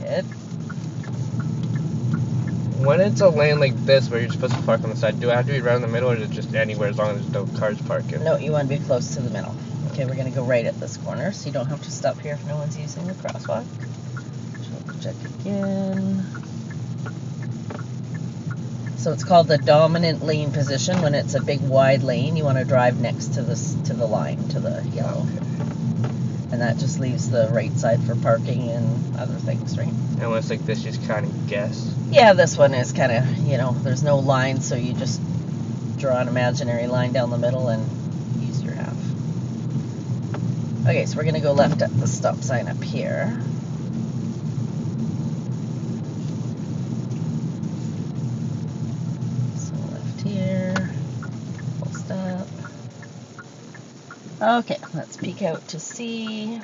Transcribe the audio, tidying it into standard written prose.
it. When it's a lane like this where you're supposed to park on the side, do I have to be right in the middle or is it just anywhere as long as there's no cars parking? No, you want to be close to the middle. Okay, we're going to go right at this corner, so you don't have to stop here if no one's using the crosswalk. Check again. So it's called the dominant lane position. When it's a big wide lane, you want to drive next to the line, to the yellow. Okay. And that just leaves the right side for parking and other things, right? And when it's like this, you just kind of guess. Yeah, this one is kind of, there's no line, so you just draw an imaginary line down the middle and use your half. Okay, so we're going to go left at the stop sign up here. So left here, full stop. Okay, let's peek out to see.